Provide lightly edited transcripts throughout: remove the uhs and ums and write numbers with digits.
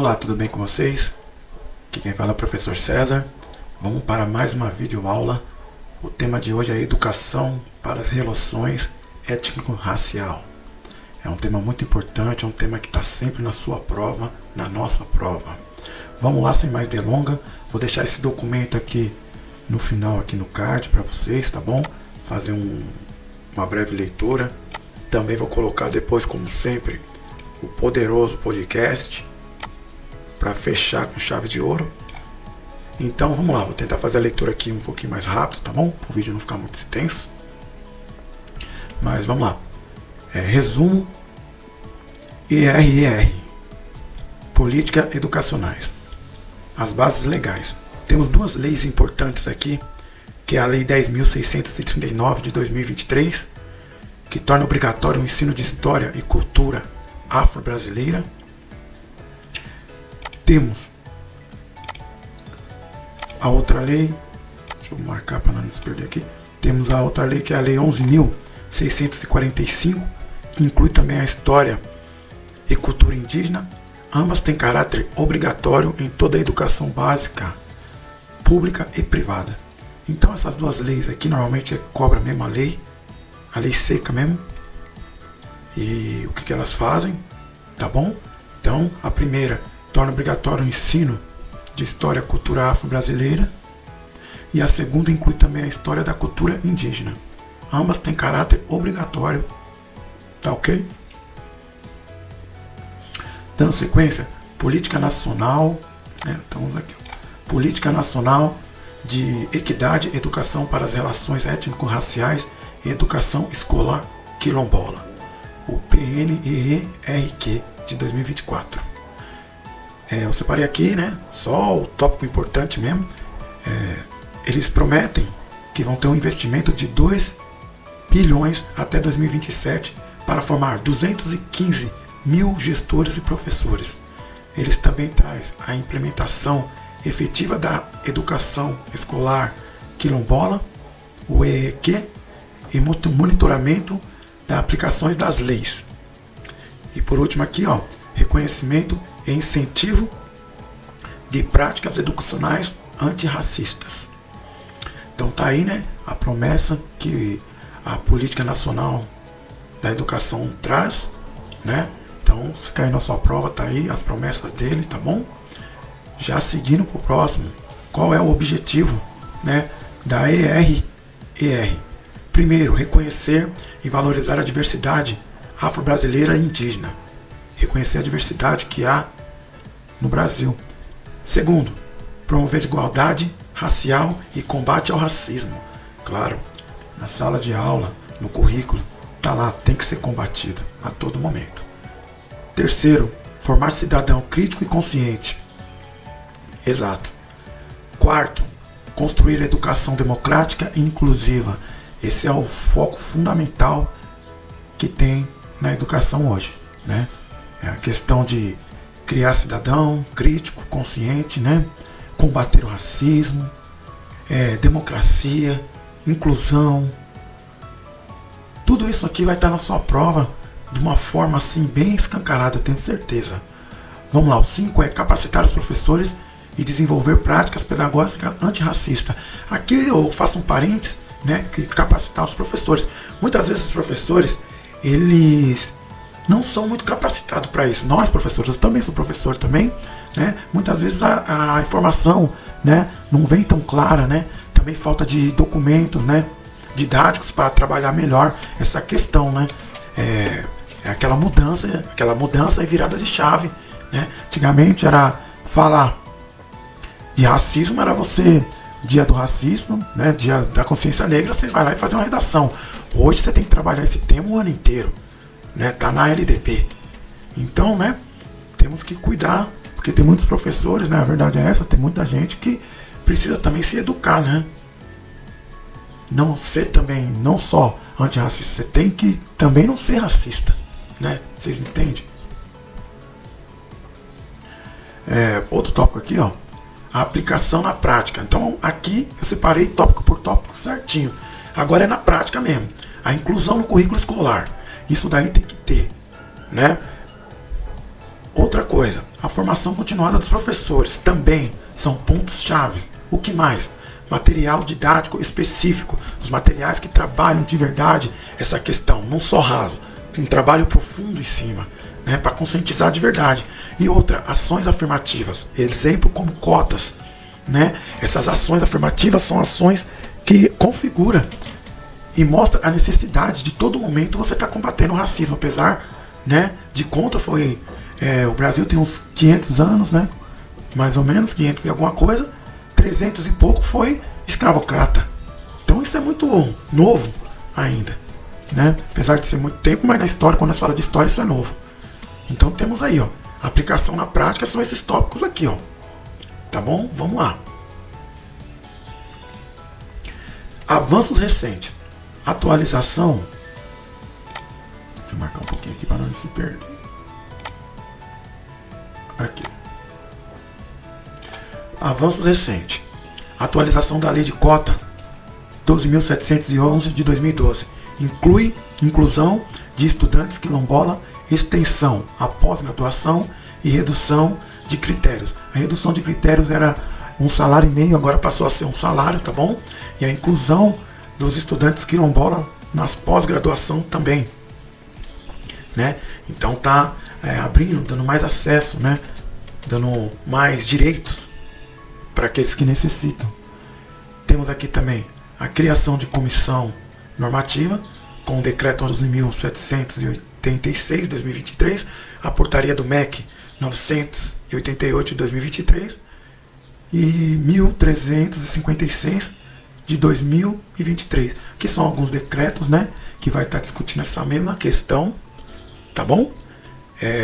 Olá, tudo bem com vocês? Aqui quem fala é o professor César. Vamos para mais uma videoaula. O tema de hoje é educação para as relações étnico-racial. É um tema muito importante, é um tema que está sempre na sua prova, na nossa prova. Vamos lá, sem mais delongas. Vou deixar esse documento aqui no final, aqui no card para vocês, tá bom? Fazer uma breve leitura. Também vou colocar depois, como sempre, o poderoso podcast para fechar com chave de ouro. Então vamos lá, vou tentar fazer a leitura aqui um pouquinho mais rápido, tá bom? Para o vídeo não ficar muito extenso. Mas vamos lá. Resumo ERR, Política Educacionais. As bases legais. Temos duas leis importantes aqui, que é a Lei 10.639 de 2023, que torna obrigatório o ensino de História e Cultura Afro-Brasileira. Temos a outra lei, deixa eu marcar para não se perder aqui. Temos a outra lei, que é a Lei 11.645, que inclui também a História e Cultura Indígena. Ambas têm caráter obrigatório em toda a educação básica, pública e privada. Então essas duas leis aqui normalmente cobra a mesma lei, a lei seca mesmo. E o que elas fazem, tá bom? Então a primeira torna obrigatório o ensino de História e Cultura Afro-Brasileira, e a segunda inclui também a História da Cultura Indígena. Ambas têm caráter obrigatório, tá ok? Dando sequência, Política Nacional, estamos aqui, Política Nacional de Equidade e Educação para as Relações Étnico-Raciais e Educação Escolar Quilombola, o PNEERQ de 2024. Eu separei aqui, só o tópico importante mesmo. Eles prometem que vão ter um investimento de 2 bilhões até 2027 para formar 215 mil gestores e professores. Eles também trazem a implementação efetiva da educação escolar quilombola, o EEQ, e monitoramento das aplicações das leis. E por último aqui, reconhecimento e incentivo de práticas educacionais antirracistas. Então tá aí, a promessa que a Política Nacional da Educação traz, Então, se cair na sua prova, tá aí as promessas deles, tá bom? Já seguindo pro próximo, qual é o objetivo, da ERR? Primeiro, reconhecer e valorizar a diversidade afro-brasileira e indígena. Reconhecer a diversidade que há no Brasil. Segundo, promover igualdade racial e combate ao racismo. Claro, na sala de aula, no currículo, tá lá, tem que ser combatido a todo momento. Terceiro, formar cidadão crítico e consciente. Exato. Quarto, construir educação democrática e inclusiva. Esse é o foco fundamental que tem na educação hoje, É a questão de criar cidadão crítico, consciente, Combater o racismo, democracia, inclusão. Tudo isso aqui vai estar na sua prova de uma forma assim bem escancarada, eu tenho certeza. Vamos lá, o 5 é capacitar os professores e desenvolver práticas pedagógicas antirracistas. Aqui eu faço um parênteses, que capacitar os professores. Muitas vezes os professores, eles não são muito capacitados para isso. Nós, professores, eu também sou professor também, Muitas vezes a informação, não vem tão clara, Também falta de documentos, didáticos para trabalhar melhor essa questão, É aquela mudança e virada de chave, Antigamente era falar de racismo, era você, dia do racismo, dia da consciência negra, você vai lá e faz uma redação. Hoje você tem que trabalhar esse tema o ano inteiro, tá na LDB. Então, temos que cuidar, porque tem muitos professores, a verdade é essa, tem muita gente que precisa também se educar, Não ser também, não só antirracista, você tem que também não ser racista, Vocês me entendem? Outro tópico aqui, a aplicação na prática. Então aqui eu separei tópico por tópico certinho. Agora é na prática mesmo. A inclusão no currículo escolar. Isso daí tem que ter, Outra coisa, a formação continuada dos professores também são pontos-chave. O que mais? Material didático específico, os materiais que trabalham de verdade essa questão, não só raso, um trabalho profundo em cima, né, para conscientizar de verdade. E outra, ações afirmativas, exemplo como cotas, né? Essas ações afirmativas são ações que configuram e mostram a necessidade de todo momento você estar combatendo o racismo, apesar, né, de conta o Brasil tem uns 500 anos, né, mais ou menos 500 e alguma coisa, 300 e pouco foi escravocrata. Então isso é muito novo ainda, né? Apesar de ser muito tempo, mas na história, quando nós falamos de história, isso é novo. Então temos aí, ó, a aplicação na prática são esses tópicos aqui, ó. Tá bom? Vamos lá. Avanços recentes. Atualização. Deixa eu marcar um pouquinho aqui para não se perder. Aqui. Avanços recentes. Atualização da Lei de Cota 12.711 de 2012. Inclui inclusão de estudantes quilombola, extensão à pós-graduação e redução de critérios. A redução de critérios era 1,5 salário, agora passou a ser 1 salário, tá bom? E a inclusão dos estudantes quilombola nas pós-graduação também, né? Então tá abrindo, dando mais acesso, né? Dando mais direitos para aqueles que necessitam. Temos aqui também a criação de comissão normativa com o decreto 11.786 de 2023, a portaria do MEC 988 de 2023 e 1.356 de 2023, que são alguns decretos, né, que vai estar discutindo essa mesma questão, tá bom?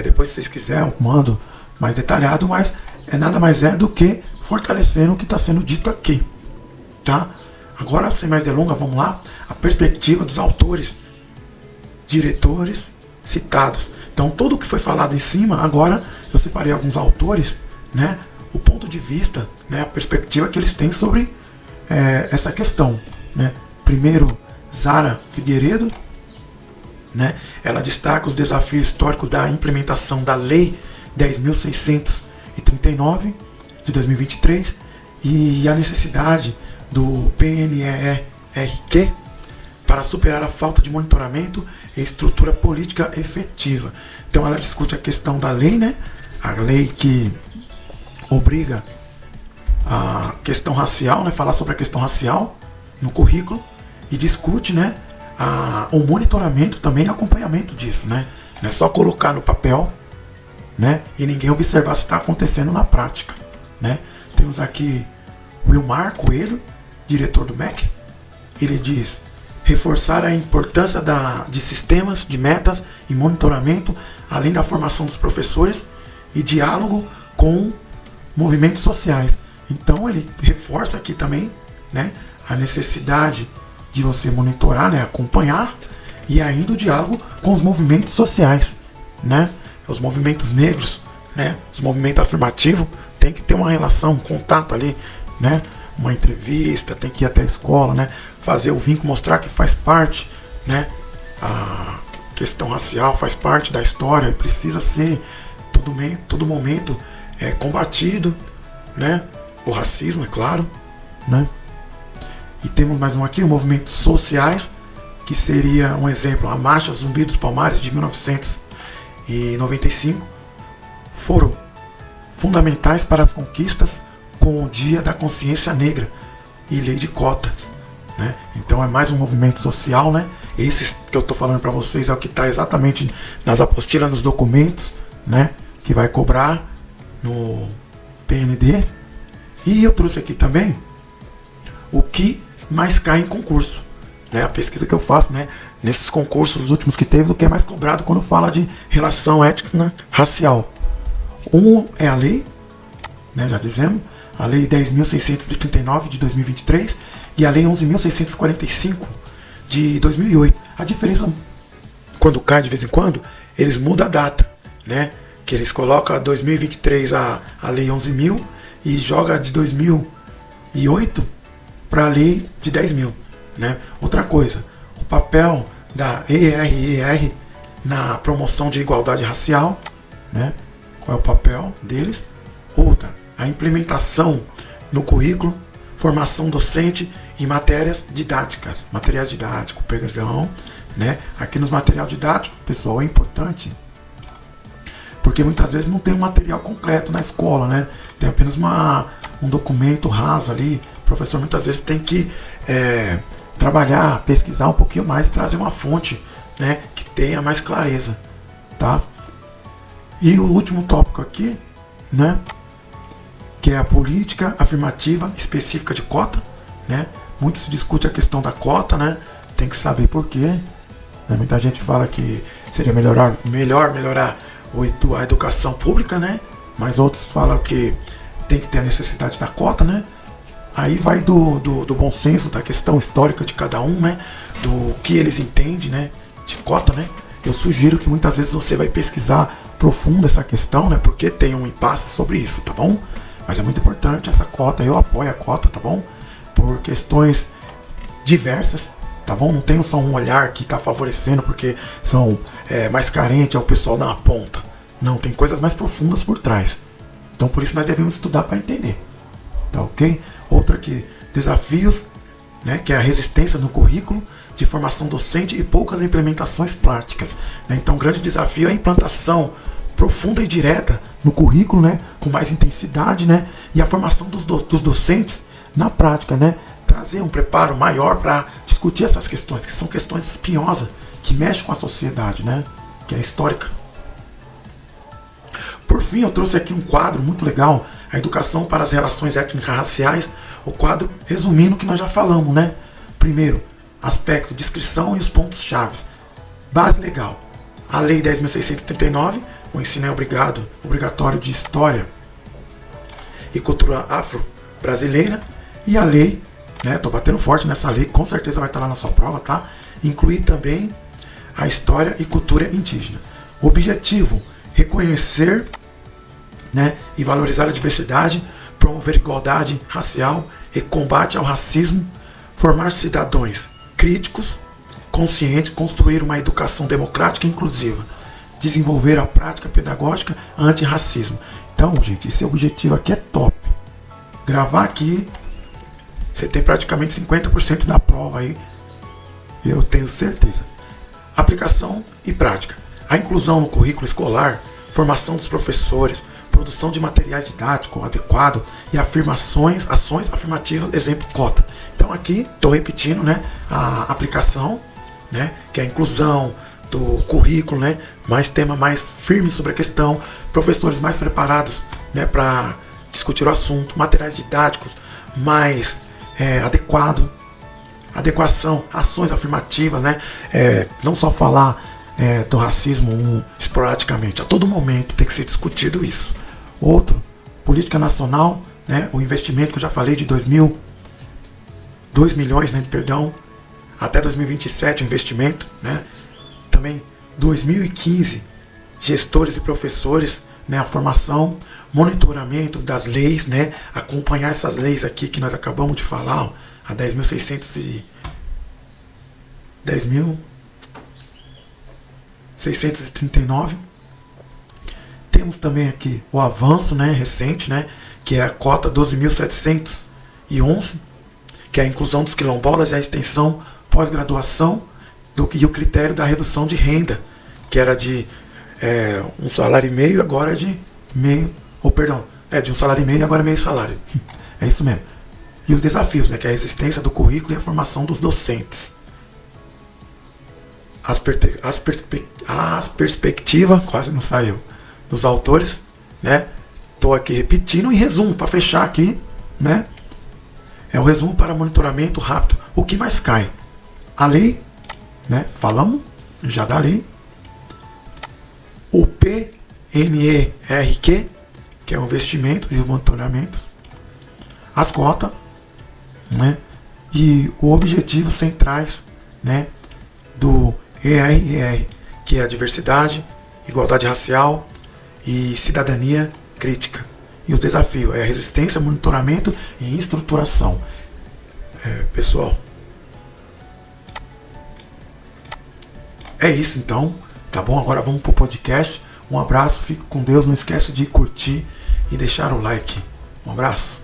Depois, se vocês quiserem, eu mando mais detalhado, mas nada mais do que fortalecendo o que está sendo dito aqui, tá? Agora, sem mais delongas, vamos lá, a perspectiva dos autores, diretores citados. Então, tudo o que foi falado em cima, agora eu separei alguns autores, né, o ponto de vista, né, a perspectiva que eles têm sobre essa questão, né. Primeiro, Zara Figueiredo, né, ela destaca os desafios históricos da implementação da Lei 10.639 de 2023 e a necessidade do PNERQ para superar a falta de monitoramento e estrutura política efetiva. Então ela discute a questão da lei, né? A lei que obriga a questão racial, né? Falar sobre a questão racial no currículo e discute, né? O monitoramento também e acompanhamento disso, né? Não é só colocar no papel, né? E ninguém observar se está acontecendo na prática, né? Temos aqui Wilmar Coelho, diretor do MEC. Ele diz: reforçar a importância de sistemas, de metas e monitoramento, além da formação dos professores e diálogo com movimentos sociais. Então ele reforça aqui também, né, a necessidade de você monitorar, né, acompanhar e ainda o diálogo com os movimentos sociais, né, os movimentos negros, né, os movimentos afirmativos, tem que ter uma relação, um contato ali, né, uma entrevista, tem que ir até a escola, né, fazer o vínculo, mostrar que faz parte, né, a questão racial faz parte da história e precisa ser todo momento combatido, né, o racismo, é claro, né. E temos mais um aqui, os movimentos sociais, que seria um exemplo, a Marcha Zumbi dos Palmares de 1995, foram fundamentais para as conquistas com o Dia da Consciência Negra e Lei de Cotas, né? Então é mais um movimento social, né? Esse que eu estou falando para vocês é o que está exatamente nas apostilas, nos documentos, né? Que vai cobrar no PND. E eu trouxe aqui também o que mais cai em concurso, né? A pesquisa que eu faço, né? Nesses concursos os últimos que teve, o que é mais cobrado quando fala de relação étnica racial. Um é a lei, né? Já dizemos, a Lei 10.639 de 2023 e a Lei 11.645 de 2008. A diferença, quando cai de vez em quando, eles mudam a data, né? Que eles colocam 2023 a Lei 11.000 e joga de 2008 para a Lei de 10.000, né? Outra coisa, o papel da ERER na promoção de igualdade racial, né? qual é o papel deles. Outra, a implementação no currículo, formação docente e matérias didáticos, perdão, né? Aqui nos materiais didáticos, pessoal, é importante, porque muitas vezes não tem um material completo na escola, né? Tem apenas um documento raso ali. O professor muitas vezes tem que trabalhar, pesquisar um pouquinho mais e trazer uma fonte, né, que tenha mais clareza, tá? E o último tópico aqui, né, que é a política afirmativa específica de cota, né? Muito se discute a questão da cota, né? Tem que saber por quê. Né? Muita gente fala que seria melhor melhorar a educação pública, né? Mas outros falam que tem que ter a necessidade da cota, né? Aí vai do bom senso, da questão histórica de cada um, né? Do que eles entendem, né? De cota, né? Eu sugiro que muitas vezes você vai pesquisar profundo essa questão, né? Porque tem um impasse sobre isso, tá bom? Mas é muito importante essa cota, eu apoio a cota, tá bom? Por questões diversas, tá bom? Não tenho só um olhar que está favorecendo porque são mais carentes ao pessoal na ponta. Não, tem coisas mais profundas por trás. Então por isso nós devemos estudar para entender. Tá ok? Outra aqui, desafios, né, que é a resistência no currículo de formação docente e poucas implementações práticas. Né? Então o grande desafio é a implantação profunda e direta no currículo, né, com mais intensidade, né, e a formação dos docentes na prática, né, trazer um preparo maior para discutir essas questões, que são questões espinhosas, que mexem com a sociedade, né, que é histórica. Por fim, eu trouxe aqui um quadro muito legal, a educação para as relações étnico-raciais, o quadro resumindo o que nós já falamos, né. Primeiro, aspecto, descrição e os pontos-chave. Base legal, a Lei 10.639, o ensino é obrigatório de História e Cultura Afro-Brasileira, e a lei, né, tô batendo forte nessa lei, com certeza vai estar lá na sua prova, tá? Incluir também a História e Cultura Indígena. O objetivo, reconhecer, né, e valorizar a diversidade, promover igualdade racial e combate ao racismo, formar cidadãos críticos, conscientes, construir uma educação democrática e inclusiva, desenvolver a prática pedagógica antirracismo. Então, gente, esse objetivo aqui é top. Gravar aqui, você tem praticamente 50% da prova aí, eu tenho certeza. Aplicação e prática. A inclusão no currículo escolar, formação dos professores, produção de materiais didáticos adequados e ações afirmativas, exemplo, cota. Então aqui, estou repetindo, né, a aplicação, né, que é a inclusão do currículo, né, mais tema mais firme sobre a questão, professores mais preparados, né, para discutir o assunto, materiais didáticos mais adequação, ações afirmativas, né, não só falar do racismo esporadicamente, a todo momento tem que ser discutido isso. Outro, política nacional, né, o investimento que eu já falei de 2 milhões, né, até 2027 o investimento, né, também 2015, gestores e professores, né, a formação, monitoramento das leis, né, acompanhar essas leis aqui que nós acabamos de falar, ó, a 10.639. Temos também aqui o avanço, né, recente, né, que é a cota 12.711, que é a inclusão dos quilombolas e a extensão pós-graduação e o critério da redução de renda, que era de 1,5 salário, agora é de meio, de 1,5 salário agora é meio salário. É isso mesmo. E os desafios, né, que é a resistência do currículo e a formação dos docentes. As perspectivas, quase não saiu, dos autores, né? Estou aqui repetindo em resumo, para fechar aqui, né? É o resumo para monitoramento rápido. O que mais cai? A lei, né? Falamos já da lei. O PNERQ, que é o investimento e os monitoramentos. As cotas, né? E os objetivos centrais, né, do ERR, que é a diversidade, igualdade racial e cidadania crítica. E os desafios é a resistência, monitoramento e estruturação. Pessoal, é isso então, tá bom? Agora vamos pro podcast. Um abraço, fique com Deus, não esquece de curtir e deixar o like. Um abraço.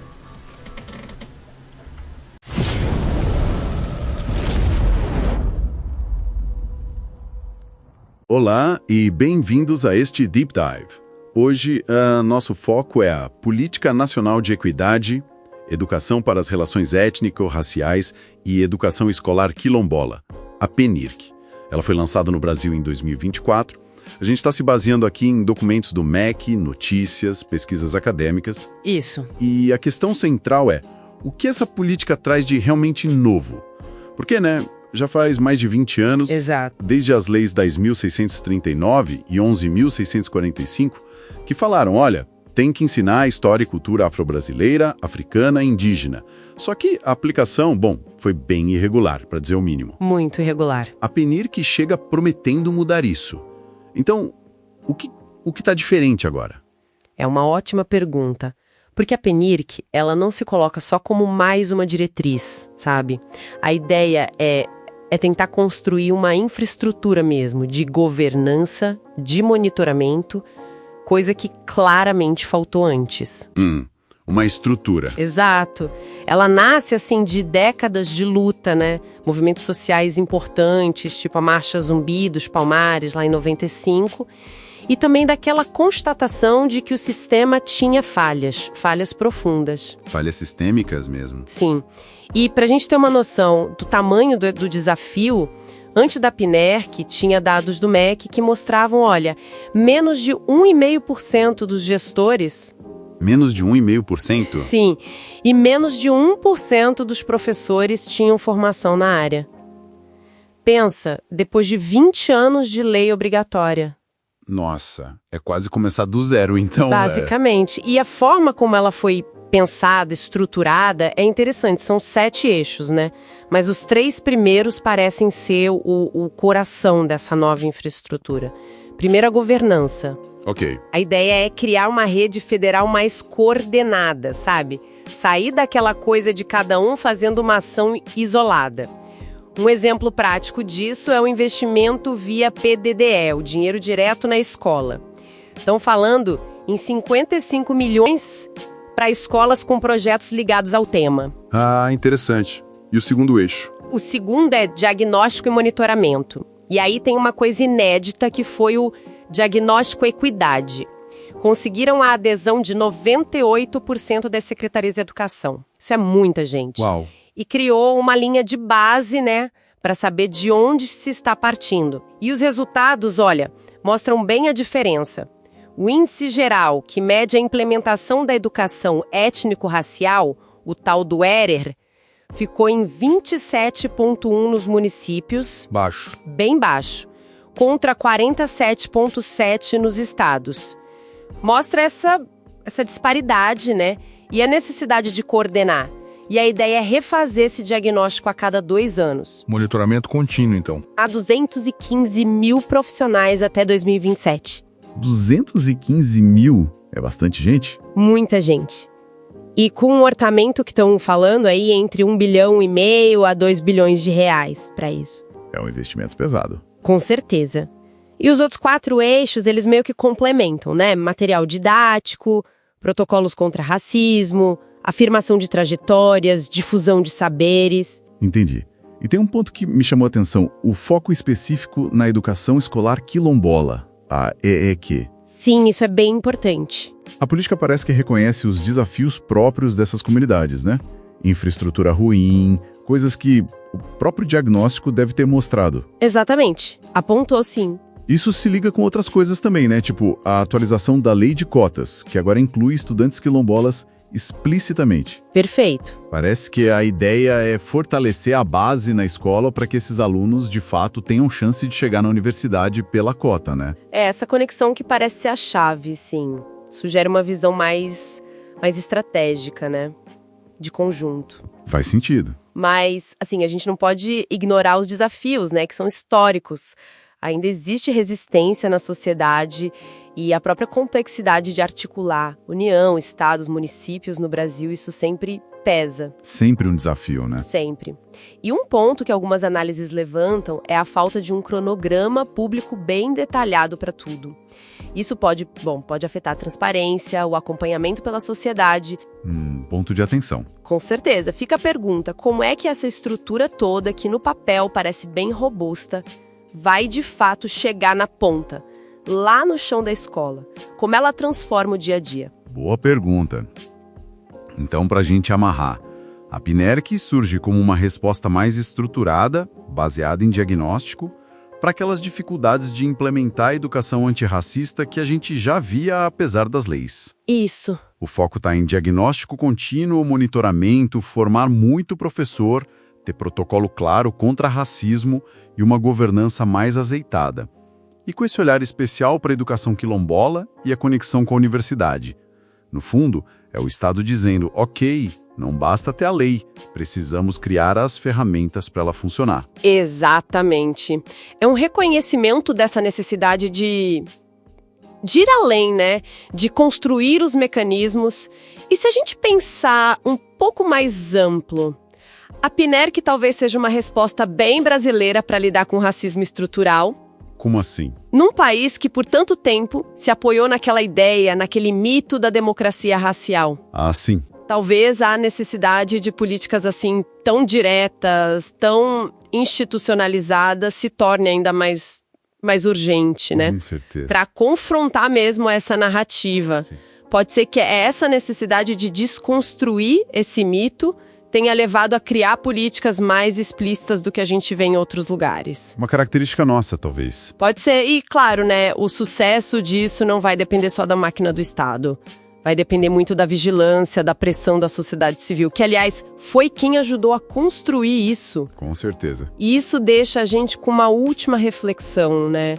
Olá e bem-vindos a este Deep Dive. Hoje, nosso foco é a Política Nacional de Equidade, Educação para as Relações Étnico-Raciais e Educação Escolar Quilombola, a PENIRC. Ela foi lançada no Brasil em 2024. A gente está se baseando aqui em documentos do MEC, notícias, pesquisas acadêmicas. Isso. E a questão central é, o que essa política traz de realmente novo? Porque, já faz mais de 20 anos, Exato. Desde as leis 10.639 e 11.645, que falaram, olha, tem que ensinar a história e cultura afro-brasileira, africana e indígena. Só que a aplicação, foi bem irregular, para dizer o mínimo. Muito irregular. A PENIRC chega prometendo mudar isso. Então, o que está diferente agora? É uma ótima pergunta. Porque a PENIRC, ela não se coloca só como mais uma diretriz, sabe? A ideia é tentar construir uma infraestrutura mesmo de governança, de monitoramento, coisa que claramente faltou antes. Uma estrutura. Exato. Ela nasce, assim, de décadas de luta, Movimentos sociais importantes, tipo a Marcha Zumbi dos Palmares, lá em 95, e também daquela constatação de que o sistema tinha falhas profundas. Falhas sistêmicas mesmo. Sim. E para a gente ter uma noção do tamanho do desafio, antes da PNERC tinha dados do MEC que mostravam, olha, menos de 1,5% dos gestores... Menos de 1,5%? Sim, e menos de 1% dos professores tinham formação na área. Pensa, depois de 20 anos de lei obrigatória. Nossa, é quase começar do zero, então. Basicamente. E a forma como ela foi pensada, estruturada, é interessante. São 7 eixos, Mas os 3 primeiros parecem ser o coração dessa nova infraestrutura. Primeiro, a governança. Ok. A ideia é criar uma rede federal mais coordenada, sabe? Sair daquela coisa de cada um fazendo uma ação isolada. Um exemplo prático disso é o investimento via PDDE, o dinheiro direto na escola. Estão falando em 55 milhões para escolas com projetos ligados ao tema. Ah, interessante. E o segundo eixo? O segundo é diagnóstico e monitoramento. E aí tem uma coisa inédita que foi o diagnóstico equidade. Conseguiram a adesão de 98% das secretarias de educação. Isso é muita gente. Uau! E criou uma linha de base, para saber de onde se está partindo. E os resultados, olha, mostram bem a diferença. O índice geral, que mede a implementação da educação étnico-racial, o tal do ERER, ficou em 27,1 nos municípios. Baixo. Bem baixo. Contra 47,7 nos estados. Mostra essa disparidade, E a necessidade de coordenar. E a ideia é refazer esse diagnóstico a cada 2 anos. Monitoramento contínuo, então. Há 215 mil profissionais até 2027. 215 mil? É bastante gente? Muita gente. E com um orçamento que estão falando aí entre 1,5 bilhão a 2 bilhões de reais para isso. É um investimento pesado. Com certeza. E os outros 4 eixos, eles meio que complementam, Material didático, protocolos contra racismo, afirmação de trajetórias, difusão de saberes. Entendi. E tem um ponto que me chamou a atenção, o foco específico na educação escolar quilombola, a EEQ. Sim, isso é bem importante. A política parece que reconhece os desafios próprios dessas comunidades, Infraestrutura ruim, coisas que o próprio diagnóstico deve ter mostrado. Exatamente. Apontou sim. Isso se liga com outras coisas também, Tipo a atualização da lei de cotas, que agora inclui estudantes quilombolas explicitamente. Perfeito. Parece que a ideia é fortalecer a base na escola para que esses alunos, de fato, tenham chance de chegar na universidade pela cota, É essa conexão que parece ser a chave, sim. Sugere uma visão mais estratégica, De conjunto. Faz sentido. Mas, assim, a gente não pode ignorar os desafios, que são históricos. Ainda existe resistência na sociedade e a própria complexidade de articular União, estados, municípios no Brasil, isso sempre pesa. Sempre um desafio, né? Sempre. E um ponto que algumas análises levantam é a falta de um cronograma público bem detalhado para tudo. Isso pode afetar a transparência, o acompanhamento pela sociedade. Ponto de atenção. Com certeza. Fica a pergunta, como é que essa estrutura toda, que no papel parece bem robusta, vai de fato chegar na ponta, lá no chão da escola? Como ela transforma o dia a dia? Boa pergunta. Então, para a gente amarrar, a PNERC surge como uma resposta mais estruturada, baseada em diagnóstico, para aquelas dificuldades de implementar a educação antirracista que a gente já via apesar das leis. Isso. O foco está em diagnóstico contínuo, monitoramento, formar muito professor, ter protocolo claro contra racismo e uma governança mais azeitada. E com esse olhar especial para a educação quilombola e a conexão com a universidade. No fundo, é o Estado dizendo, ok, não basta ter a lei, precisamos criar as ferramentas para ela funcionar. Exatamente. É um reconhecimento dessa necessidade de ir além, né? De construir os mecanismos. E se a gente pensar um pouco mais amplo, a PNERC talvez seja uma resposta bem brasileira para lidar com o racismo estrutural. Como assim? Num país que por tanto tempo se apoiou naquela ideia, naquele mito da democracia racial. Ah, sim. Talvez a necessidade de políticas assim tão diretas, tão institucionalizadas, se torne ainda mais urgente, né? Com certeza. Para confrontar mesmo essa narrativa. Sim. Pode ser que essa necessidade de desconstruir esse mito tenha levado a criar políticas mais explícitas do que a gente vê em outros lugares. Uma característica nossa, talvez. Pode ser, e claro, né, o sucesso disso não vai depender só da máquina do Estado. Vai depender muito da vigilância, da pressão da sociedade civil, que, aliás, foi quem ajudou a construir isso. Com certeza. E isso deixa a gente com uma última reflexão, né?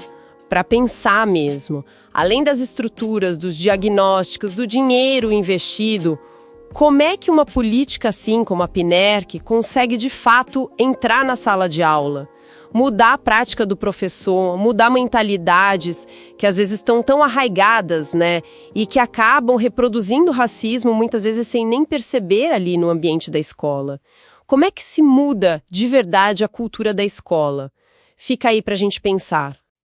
Para pensar mesmo. Além das estruturas, dos diagnósticos, do dinheiro investido, como é que uma política assim como a PNERC consegue, de fato, entrar na sala de aula? Mudar a prática do professor, mudar mentalidades que às vezes estão tão arraigadas, né? E que acabam reproduzindo o racismo, muitas vezes sem nem perceber ali no ambiente da escola. Como é que se muda de verdade a cultura da escola? Fica aí pra gente pensar.